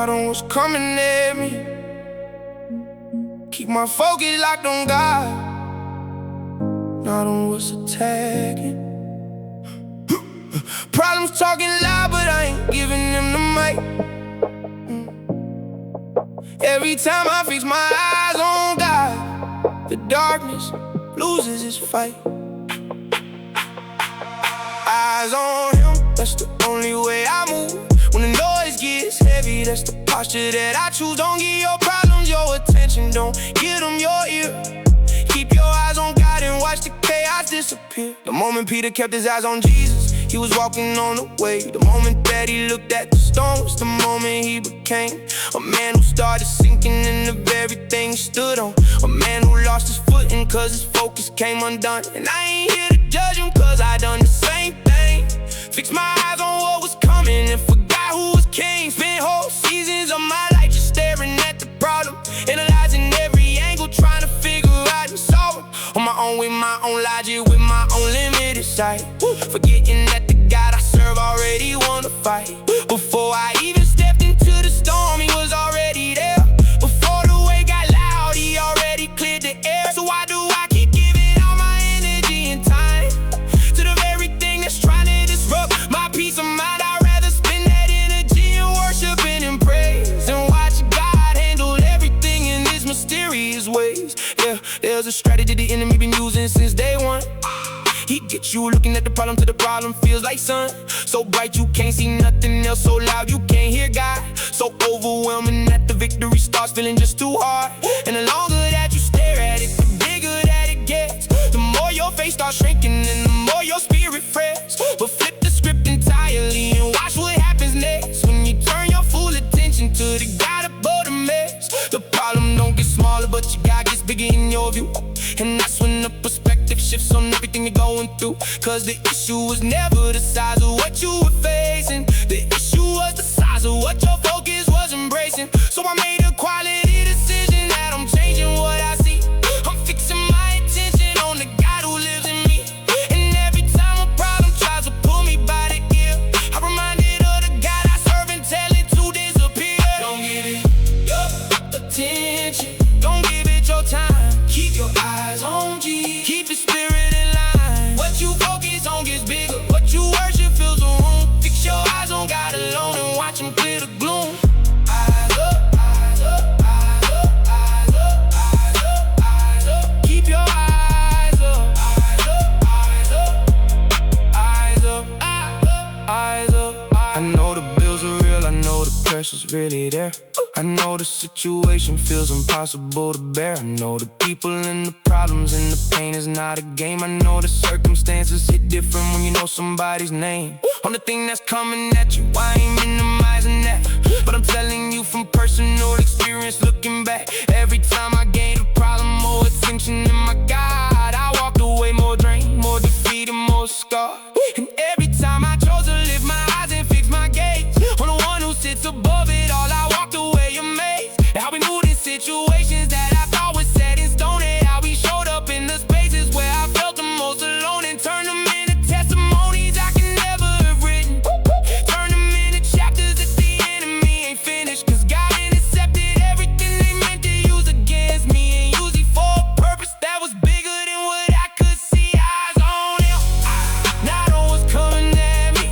not on what's coming at me. Keep my focus locked on God, not on what's attacking. Problems talking loud, but I ain't giving them the mic. Every time I fix my eyes on God, the darkness loses its fight. Eyes on Him, that's the only way I move. When the noise gets heavy, that's the posture that I choose. Don't give your problems your attention, don't give them your ear. Keep your eyes on God and watch the chaos disappear. The moment Peter kept his eyes on Jesus, he was walking on the wave. The moment that he looked at the storm was the moment he became a man who started sinking in the very thing he stood on. A man who lost his footing cause his focus came undone. And I ain't here to judge him cause I done the same thing. Fixed my eyes on what was coming and forgot who was king. Spent whole seasons of my life just staring at the problem, analyzing every angle, trying to figure out and solve it. On my own, with my own logic, with my own limited sight. Forgetting that the God I serve already won the fight. Before I even stepped into the storm, He was already there. Before the wave got loud, He already cleared the air. So why do I keep giving all my energy and time to the very thing that's trying to disrupt my peace of mind? I'd rather spend that energy in worship and in praise and watch God handle everything in His mysterious ways. Yeah, there's a strategy the enemy been using since day one. He gets you looking at the problem till the problem feels like sun. So bright you can't see nothing else, so loud you can't hear God. So overwhelming that the victory starts feeling just too hard. And the longer that you stare at it, the bigger that it gets. The more your face starts shrinking and the more your spirit frets. But flip the script entirely and watch what happens next. When you turn your full attention to the God above the mess. The problem don't get smaller, but your God gets bigger in your view. And that's when the perspective shifts on everything you're going through. Cause the issue was never the size of what you were facing. The issue was the size of what your focus was embracing. So I made a quality decision that I'm changing what I see. I'm fixing my attention on the God who lives in me. And every time a problem tries to pull me by the ear, I'm reminded of the God I serve and tell it to disappear. Don't give it your attention, don't give it your time. Keep your eyes on Jesus, keep your spirit in line. What you focus on gets bigger, what you worship fills the room. Fix your eyes on God alone and watch Him clear the gloom. Eyes up, eyes up, eyes up, eyes up, eyes up, eyes up. Keep your eyes up, eyes up, eyes up, eyes up, eyes up. I know the bills are real, I know the pressure's really there. I know the situation feels impossible to bear. I know the people and the problems and the pain is not a game. I know the circumstances hit different when you know somebody's name. On the thing that's coming at you, I ain't minimizing that, but I'm telling you from personal experience, looking back. Every time I gained a problem, more attention in my God, I walked away more drained, more defeated, more scarred. And every time I chose to lift my eyes and fix my gaze on the one who sits above it all, I walked away amazed at how we moved in situations that I thought was set in stone, and how we showed up in the spaces where I felt the most alone and turned them into testimonies I can never have written. Turn them into chapters that the enemy ain't finished, cause God intercepted everything they meant to use against me and used it for a purpose that was bigger than what I could see. Eyes on Him, not on what's coming at me.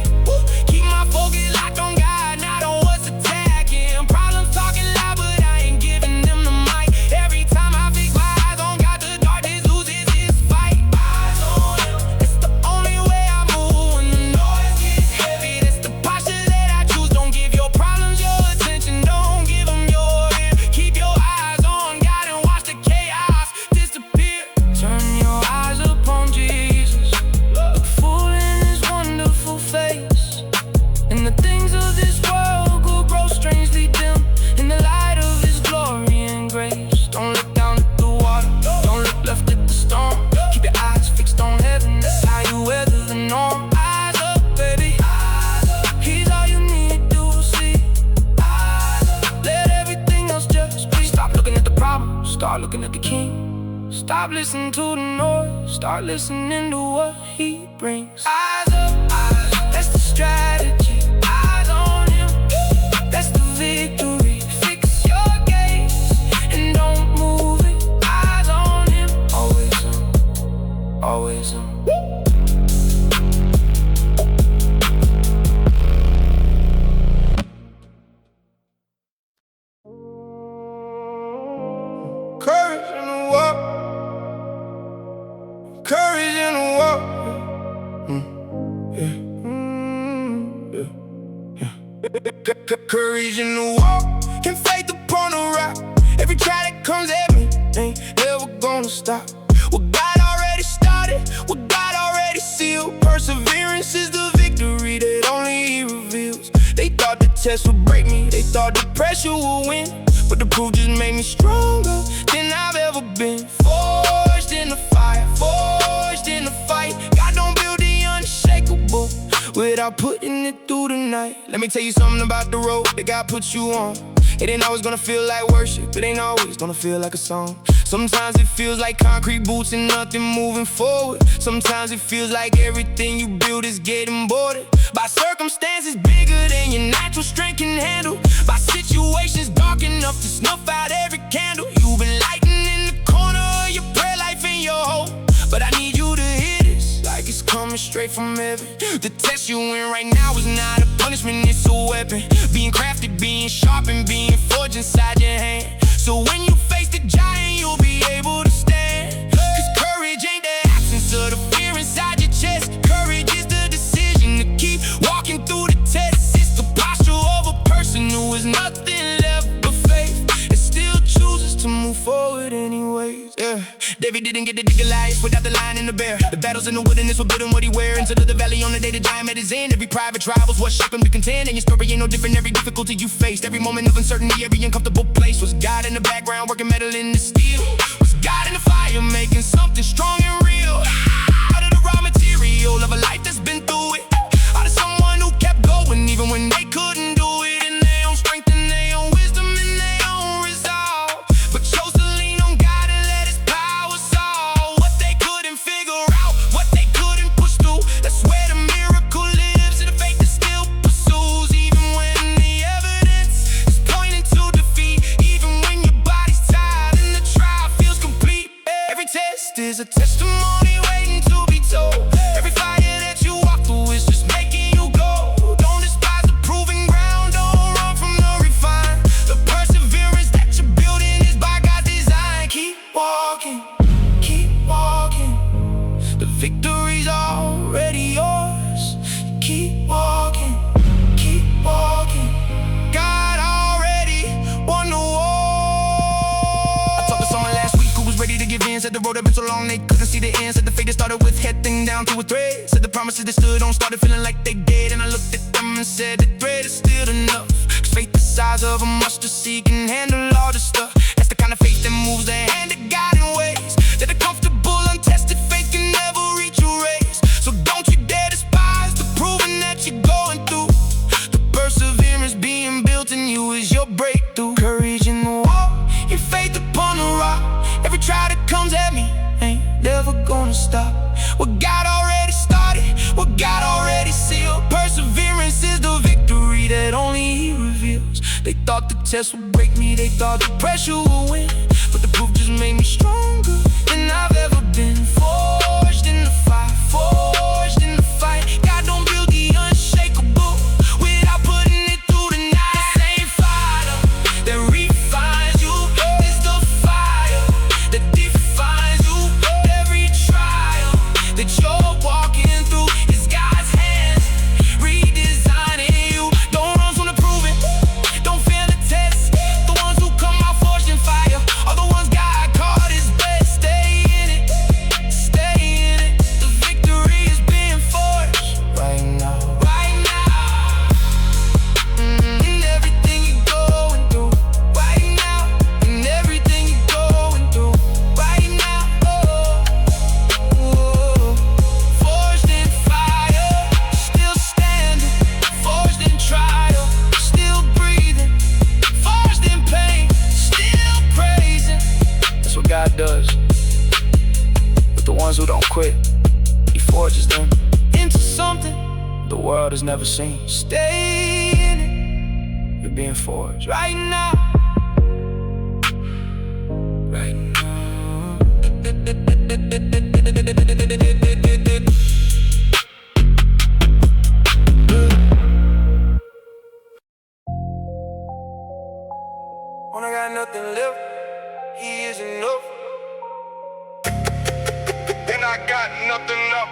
Keep my focus locked on God, not on what's attacking. Problems talking loud, but I ain't giving them the mic. Every time I fix my eyes on God, the darkness loses its fight. Eyes on Him, it's the only way I move when the noise gets heavy. That's the posture that I choose. Don't give your problems your attention, don't give them your ear. Keep your eyes on God and watch the chaos disappear. Turn your eyes upon Jesus, look full in His wonderful face, and the things of this world will grow strangely dim in the light of His glory and grace. Don't look down at the water, don't look left at the storm. Keep your eyes fixed on heaven, that's how you weather the norm. Eyes up, baby, eyes up. He's all you need to see. Eyes up. Let everything else just be. Stop looking at the problem, start looking at the King. Stop listening to the noise, start listening to what He brings. Eyes up, that's the strategy. Eyes on Him, that's the victory. Courage in the walk and faith upon the rock. Every try that comes at me ain't ever gonna stop. What God already started, what God already sealed. Perseverance is the victory that only He reveals. They thought the test would break me, they thought the pressure would win, but the proof just made me stronger than I've ever been. Forged in the fire, forged in the fight. God don't build the unshakable without putting it through the night. Let me tell you something about the road that God puts you on. It ain't always gonna feel like worship, it ain't always gonna feel like a song. Sometimes it feels like concrete boots and nothing moving forward. Sometimes it feels like everything you build is getting boarded by circumstances bigger than your natural strength can handle, by situations dark enough to snuff out every candle. You've been lighting in the corner of your prayer life and your hope, but I need you to hear this like it's coming straight from heaven. The test you in right now is not a punishment, it's a weapon. Being crafted, being sharpened, being forged inside your hand. So when you face the giant, you'll be able to stand. Cause courage ain't the absence of the fear inside your chest. Courage is the decision to keep walking through the test. It's the posture of a person who has nothing left but faith and still chooses to move forward anyways. David didn't get to dig a life without the lion and the bear. The battles in the wilderness were building what he wear. Into the valley on the day the giant met his end. Every private trial was what shaped him to contend. And your story ain't no different. Every difficulty you faced, every moment of uncertainty, every uncomfortable place, was God in the background working metal in the steel. Was God in the fire making something strong and real. Out of the raw material of a life that's been through it. Out of someone who kept going even when they couldn't do it. In their own strength and their own wisdom and their own resolve, but chose to lean on God and let His power solve what they couldn't figure out, what they couldn't push through. That's where the miracle lives, and the faith that still pursues. Even when the evidence is pointing to defeat, even when your body's tired and the trial feels complete. Every test is a testimony waiting to be told. Every fire that you walk through is just making you go. Don't despise the proving ground, don't run from the refine. The perseverance that you're building is by God's design. Keep walking, keep walking. The victory's already yours. Keep walking, keep walking. God already won the war. I talked to someone last week who was ready to give in. Said the road had been so long they couldn't see the end. Said the fate that started with head thing down to a thread. Said the promises that stood on started feeling like they did. And I looked at them and said the thread is still enough. Cause faith the size of a mustard seed can handle all the stuff. That's the kind of faith that moves the hand of God in ways that a comfortable, untested faith can never reach your race. So don't you dare despise the proving that you're going through. The perseverance being built in you is your breakthrough. Courage in the walk and faith upon the rock. Every trial that comes at me ain't never gonna stop. What God already started, what God already sealed. Perseverance is the victory that only He reveals. They thought the test would break me, they thought the pressure would win, but the proof just made me stronger than I've ever been. Forged in the fire, forged in the fight. God don't build the unshakable without putting it through the night. The same fire that refines you is the fire that defines you. Every trial that you're walking through is God's hands redesigning you. Don't run from the proving, don't fear the test. The ones who come out forged in fire are the ones God called His best. Stay in it, stay in it. The victory is being forged right now, right now. In everything you're going through right now, in everything you're going through right now. Forged in fire, still standing. Forged in trial, still breathing. Forged in pain, still praising. That's what God does with the ones who don't quit. He forges them into something the world has never seen. Stay in it, you're being forged right now, right now. When I got nothing left, He is enough. And I got nothing left,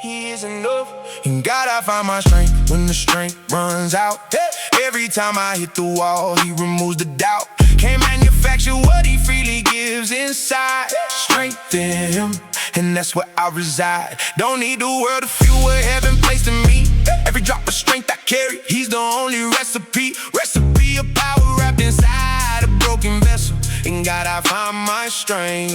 He is enough. In God I find my strength. when the strength runs out. Every time I hit the wall, he removes the doubt. Can't manufacture what he freely gives inside. Strength in him, and that's where I reside. Don't need the world to fuel what heaven placed in me. Every drop of strength I carry, he's the only recipe. Recipe of power wrapped inside a broken vessel. In God I find my strength,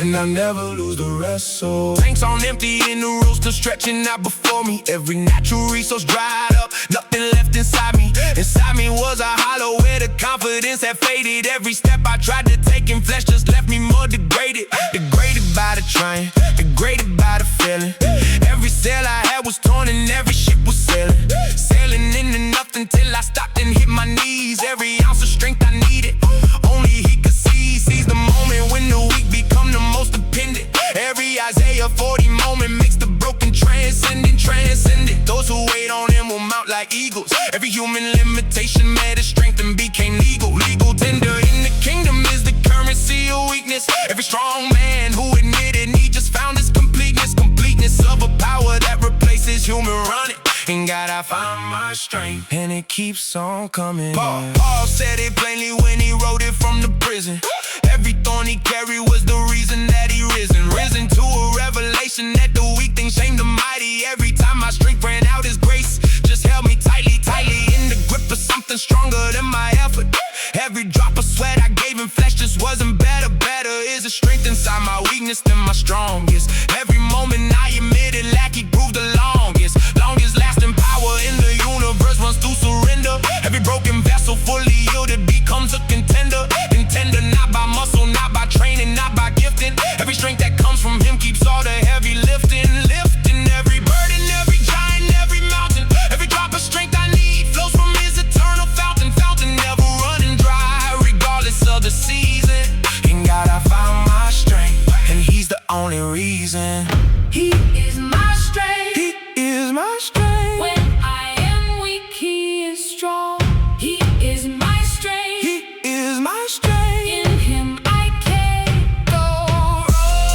and I never lose the rest. So tanks on empty and the road still stretching out before me. Every natural resource dried up, nothing left inside me. Inside me was a hollow where the confidence had faded. Every step I tried to take in flesh just left me more degraded. Degraded by the trying, degraded by the feeling. Every sail I had was torn and every ship was sailing. Sailing into nothing till I stopped and hit my knees. Every ounce of strength I needed, only he could see. Sees the moment when the weak become the most dependent. Every Isaiah 40 moment makes the broken transcendent. Those who wait on him will mount like eagles. Every human limitation met his strength and became legal. Legal tender in the kingdom is the currency of weakness. Every strong man who admitted he just found his completeness. Completeness of a power that replaces human running. In God I find my strength, and it keeps on coming. Paul said it plainly when he wrote it from the prison. Every thorn he carried was the reason that he risen to a revelation that the weak things shame the mighty. Every time my strength ran out, his grace just held me tightly in the grip of something stronger than my effort. Every drop of sweat I gave in flesh just wasn't better. Better is the strength inside my weakness than my strongest. Every moment I admitted lack, he proved the longest lasting power in the universe runs through surrender. Every broken vessel fully yielded becomes a contender. Contender not by muscle, not by training, not by gifting. Every strength that comes from him keeps all the heavy lifting. Every burden, every giant, every mountain. Every drop of strength I need flows from his eternal fountain. Fountain never running dry, regardless of the season. In God I found my strength, and he's the only reason. He is my strength. He is my strength. When I am weak, he is strong. He is my strength. He is my strength. In him I can go wrong.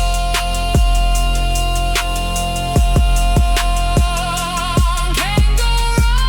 Can go wrong.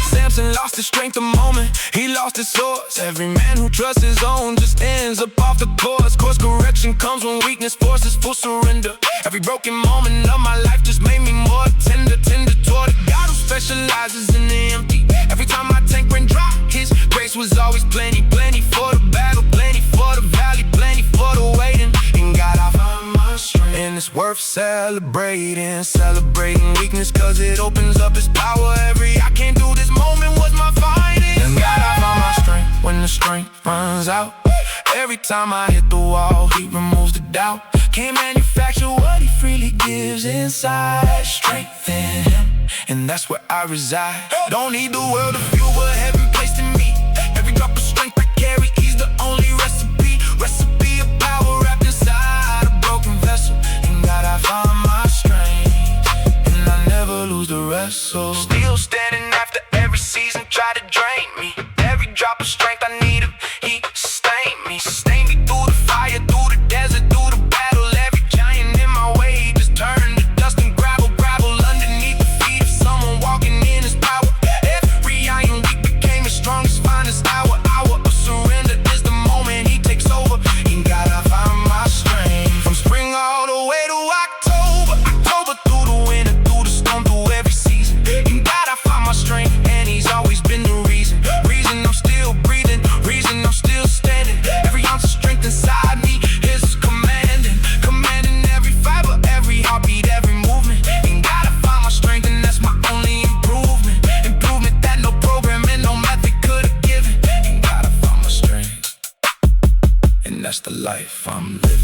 Samson lost his strength the moment he lost his source. Every man who trusts his own just ends up off the course. Course correction comes when weakness forces full surrender. Every broken moment of my life just made me more tender toward a God who specializes in the empty. Every time my tank ran dry, his grace was always plenty. Plenty for the battle, plenty for the valley, plenty for the waiting. In God I find my strength, and it's worth celebrating. Celebrating weakness cause it opens up his power. Every I can't do this moment was my finest. In God I find my strength when the strength runs out. Every time I hit the wall, he removes the doubt. Can't manufacture what he freely gives inside. Strength in him, and that's where I reside. Don't need the world to fuel what heaven placed in me. Every drop of strength I carry, he's the only recipe. Recipe of power wrapped inside a broken vessel. In God I find my strength, and I never lose the rest. So still standing after every season try to drain me. Every drop of strength I need him, he sustained me. Sustained me through the fire, through the desert, through the battle. Every giant in my way just turned to dust and gravel underneath the feet of someone walking in his power. Every iron weak became his strongest, finest hour. Hour of surrender is the moment he takes over. In God I find my strength. From spring all the way to October, October through the winter, through the storm, through every season. In God I find my strength, and he's always been the reason. Reason I'm still breathing, reason I'm still standing. Every ounce of strength inside me is commanding. Commanding every fiber, every heartbeat, every movement. In God I find my strength, and that's my only improvement. Improvement that no program and no method could have given. In God I find my strength, and that's the life I'm living.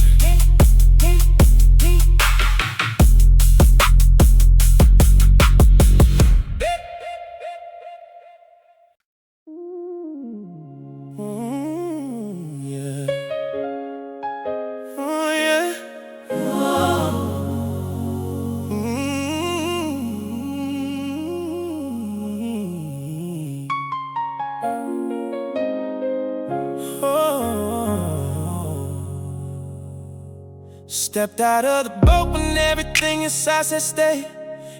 Stepped out of the boat when everything inside said stay.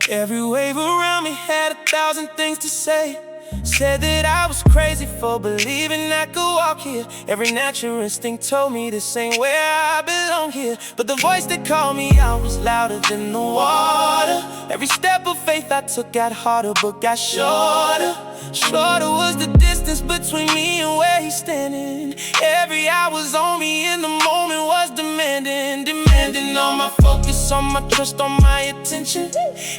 Every wave around me had 1,000 things to say. Said that I was crazy for believing I could walk here. Every natural instinct told me this ain't where I belong here. But the voice that called me out was louder than the water. Every step of faith I took got harder but got shorter. Shorter was the distance between me and where he's standing. Every hour's on me in the moment was demanding all my focus, all my trust, all my attention.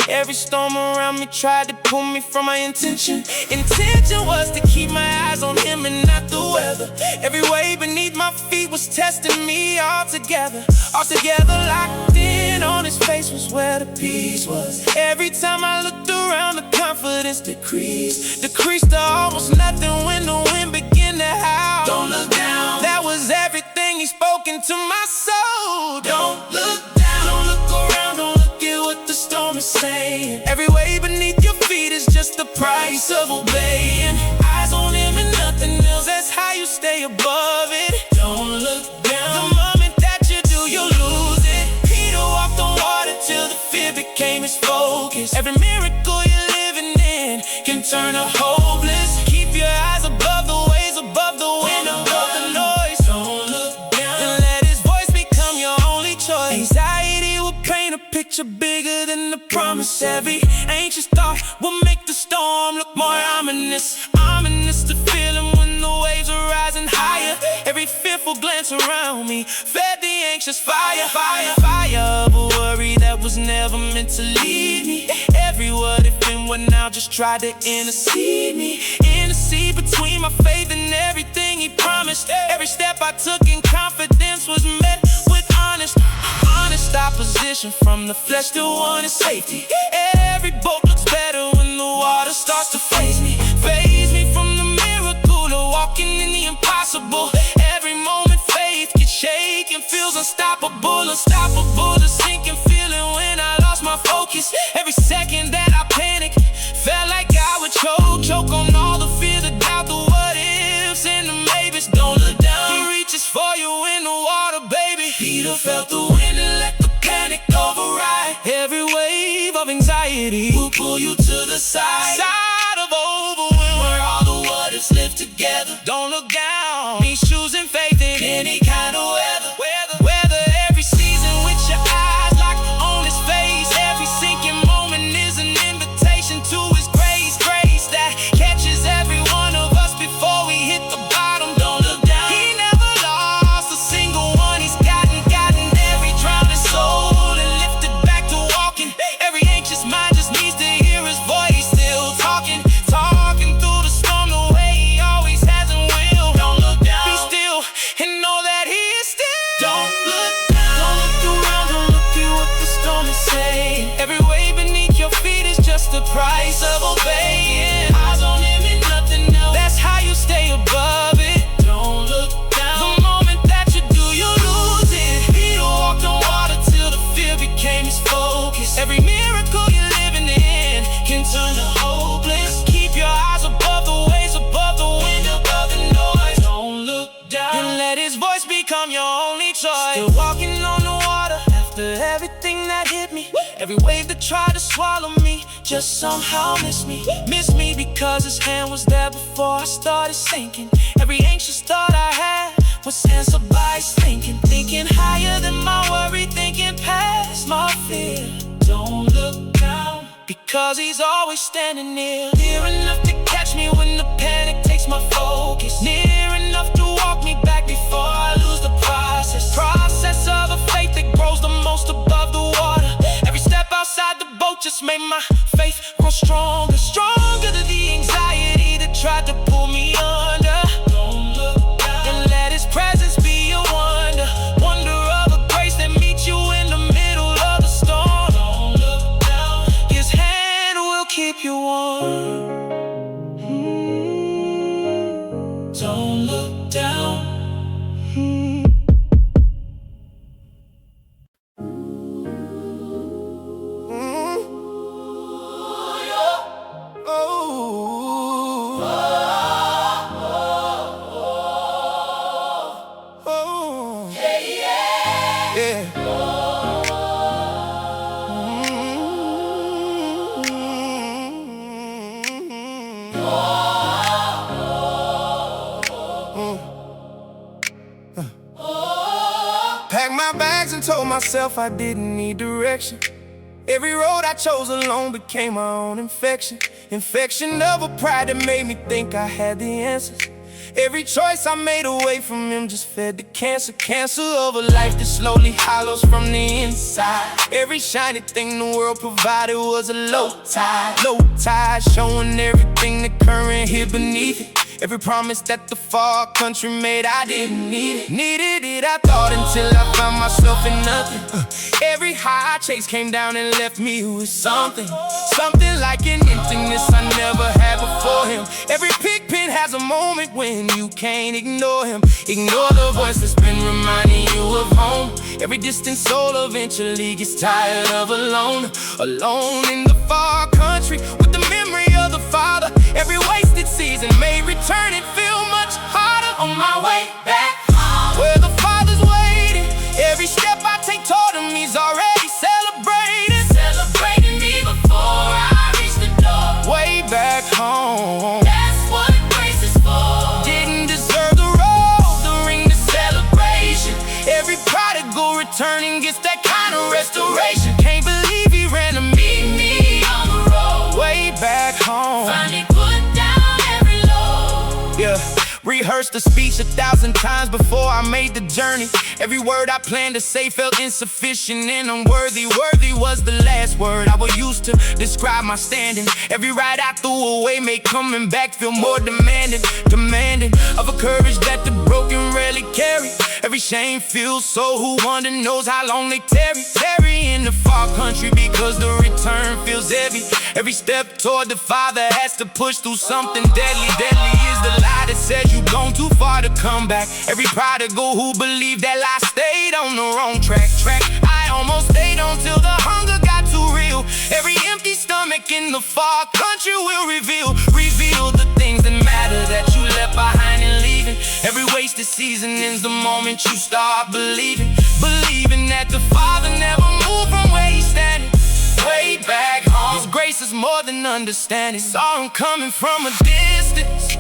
Every storm around me tried to pull me from my intention. Intention was to keep my eyes on him and not the weather. Every wave beneath my feet was testing me all together. All together locked in on his face was where the peace was. Every time I looked around, the confidence decreased to almost nothing when the wind began to howl. Don't look down, that was everything he spoke into my soul. Don't look down, don't look around, don't look at what the storm is saying. Every wave beneath your feet is just the price of obeying. Eyes on him and nothing else, that's how you stay above it. Don't look down, the moment that you do, you lose it. Peter walked on water till the fear became his focus. Every miracle you're living in can turn to hopeless. Keep your eyes above the waves, above the wind, above the noise. Don't look down and let his voice become your only choice. Anxiety will paint a picture bigger than the promise. Every anxious thought will make the storm look more ominous. Ominous the feeling when the waves are rising higher. Every fearful glance around me fed the anxious fire of a worry that was never meant to lead me. Every what if and what now just tried to intercede me. Intercede between my faith and everything he promised. Every step I took in confidence was met with honest opposition from the flesh still wanted safety. Every boat looks better when the water starts to phase me from the miracle to walking in the impossible. Every moment faith gets shaken, feels unstoppable, the sinking feeling when I lost my focus. Every second that I panic felt like I would choke on all the fear, the doubt, the what ifs and the maybes. Don't look down, he reaches for you in the water, baby. Peter felt the wind and let the panic override. Every wave of anxiety will pull you to the side of overwhelm, where all the what ifs live together. Don't look down, he's choosing faith in any kind of weather. Every season with your eyes locked on his face. Every sinking moment is an invitation to his grace that catches every one of us before we hit the bottom. Don't look down, he never lost a single one. He's gotten every drowning soul and lifted back to walking. Every anxious mind just needs to hear his voice still talking through the storm the way he always has and will. Don't look down, be still and know that he is still. Don't look down, don't look around, don't look at what the storm is saying. Every wave beneath your feet is just the price of obeying. Eyes on him and nothing else, that's how you stay above it. Don't look down, the moment that you do, you lose it. Peter walked on water till the fear became his focus. Every miracle you're living in can turn to hopeless. Keep your eyes above the waves, above the wind, above the noise. Don't look down and let his voice become your only choice. Still walking on the water after everything that hit me. Every wave that tried to swallow me just somehow missed me because his hand was there before I started sinking. Every anxious thought I had was answered by his thinking higher than my worry, thinking past my fear. Don't look down, because he's always standing near enough to catch me when the panic takes my focus, near enough to walk me back before I lose the process of a faith that grows the most above the water. Every step outside the boat just made my faith grow stronger to the anxiety that tried to pull me under. Don't look down and let his presence be a wonder of a grace that meets you in the middle of the storm. Don't look down, his hand will keep you warm. Don't look down. Yeah. Packed my bags and told myself I didn't need direction. Every road I chose alone became my own infection. Infection of a pride that made me think I had the answers. Every choice I made away from him just fed the cancer. Cancer of a life that slowly hollows from the inside. Every shiny thing the world provided was a low tide. Low tide showing everything the current hid beneath it. Every promise that the far country made, I didn't need it. Needed it, I thought, until I found myself in nothing. Every high I chased came down and left me with something. Something like an emptiness I never had before him. Every pig pen has a moment when you can't ignore him. Ignore the voice that's been reminding you of home. Every distant soul eventually gets tired of alone. Alone in the far country with the memory of the father. Every wasted season may return and feel much harder. On my way back home, where the father's waiting. Every step I take toward him, he's already celebrating. Celebrating me before I reach the door. Way back home, that's what grace is for. Didn't deserve the road, the ring, the celebration. Every prodigal returning gets that kind of restoration. Can't believe he ran to meet me on the road. Way back home, finally put down every load. Yeah. Rehearsed the speech 1,000 times before I made the journey. Every word I planned to say felt insufficient and unworthy. Worthy was the last word I would use to describe my standing. Every ride I threw away made coming back feel more demanding. Demanding of a courage that the broken rarely carry. Every shame feels so, who wonder knows how long they tarry. Tarry in the far country because the return feels heavy. Every step toward the Father has to push through something deadly. Deadly is the lie that says you've gone too far to come back. Every prodigal who believed that I stayed on the wrong track. I almost stayed on till the hunger got too real. Every empty stomach in the far country will reveal the things that matter that you left behind and leaving. Every wasted season ends the moment you start believing that the Father never moved from where he's standing. Way back home, his grace is more than understanding. Saw him coming from a distance,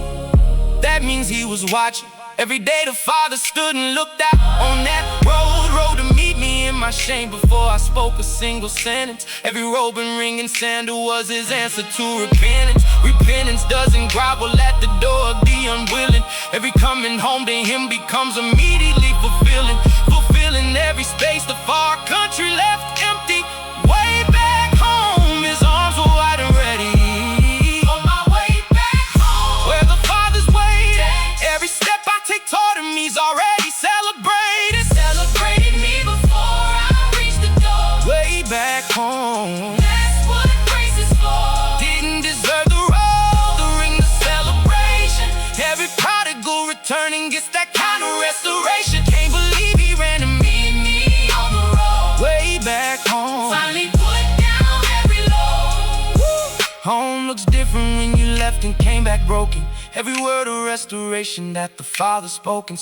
that means he was watching. Every day the Father stood and looked out on that road to meet me in my shame before I spoke a single sentence. Every robe and ring and sandal was his answer to repentance. Repentance doesn't grovel at the door of the unwilling. Every coming home to him becomes immediately fulfilling. Fulfilling every space the far country left empty. Way back home, his arms were wide and ready. On my way back home, where the Father's waiting. Every step I take toward him, he's already celebrating. Celebrating me before I reach the door. Way back home, that's what grace is for. Didn't deserve the road, the ring, the celebration. Every prodigal returning gets that kind of restoration. Can't believe he ran to meet me on the road. Way back home, finally put down every load. Home looks different when you left and came back broken. Every word of restoration that the Father spoken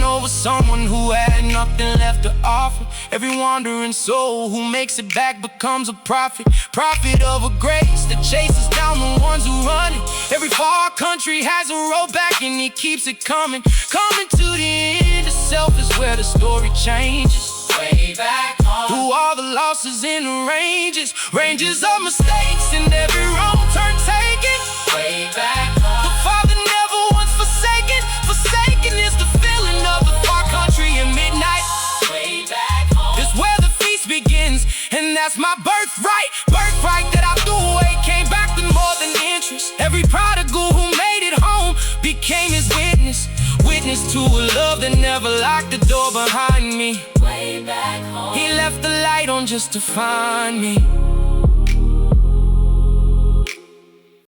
over someone who had nothing left to offer. Every wandering soul who makes it back becomes a prophet. Prophet of a grace that chases down the ones who run it. Every far country has a road back and he keeps it coming. Coming to the end of self is where the story changes. Way back home, through all the losses in the ranges of mistakes and every wrong turn taken. Way back home, the Father never once forsaken is the feeling of the far country at midnight. Way back home, is where the feast begins, and that's my birthright that I threw away came back with more than interest. Every prodigal who made it home became his witness to a love that never locked the door behind me. Way back home, he left the light on just to find me.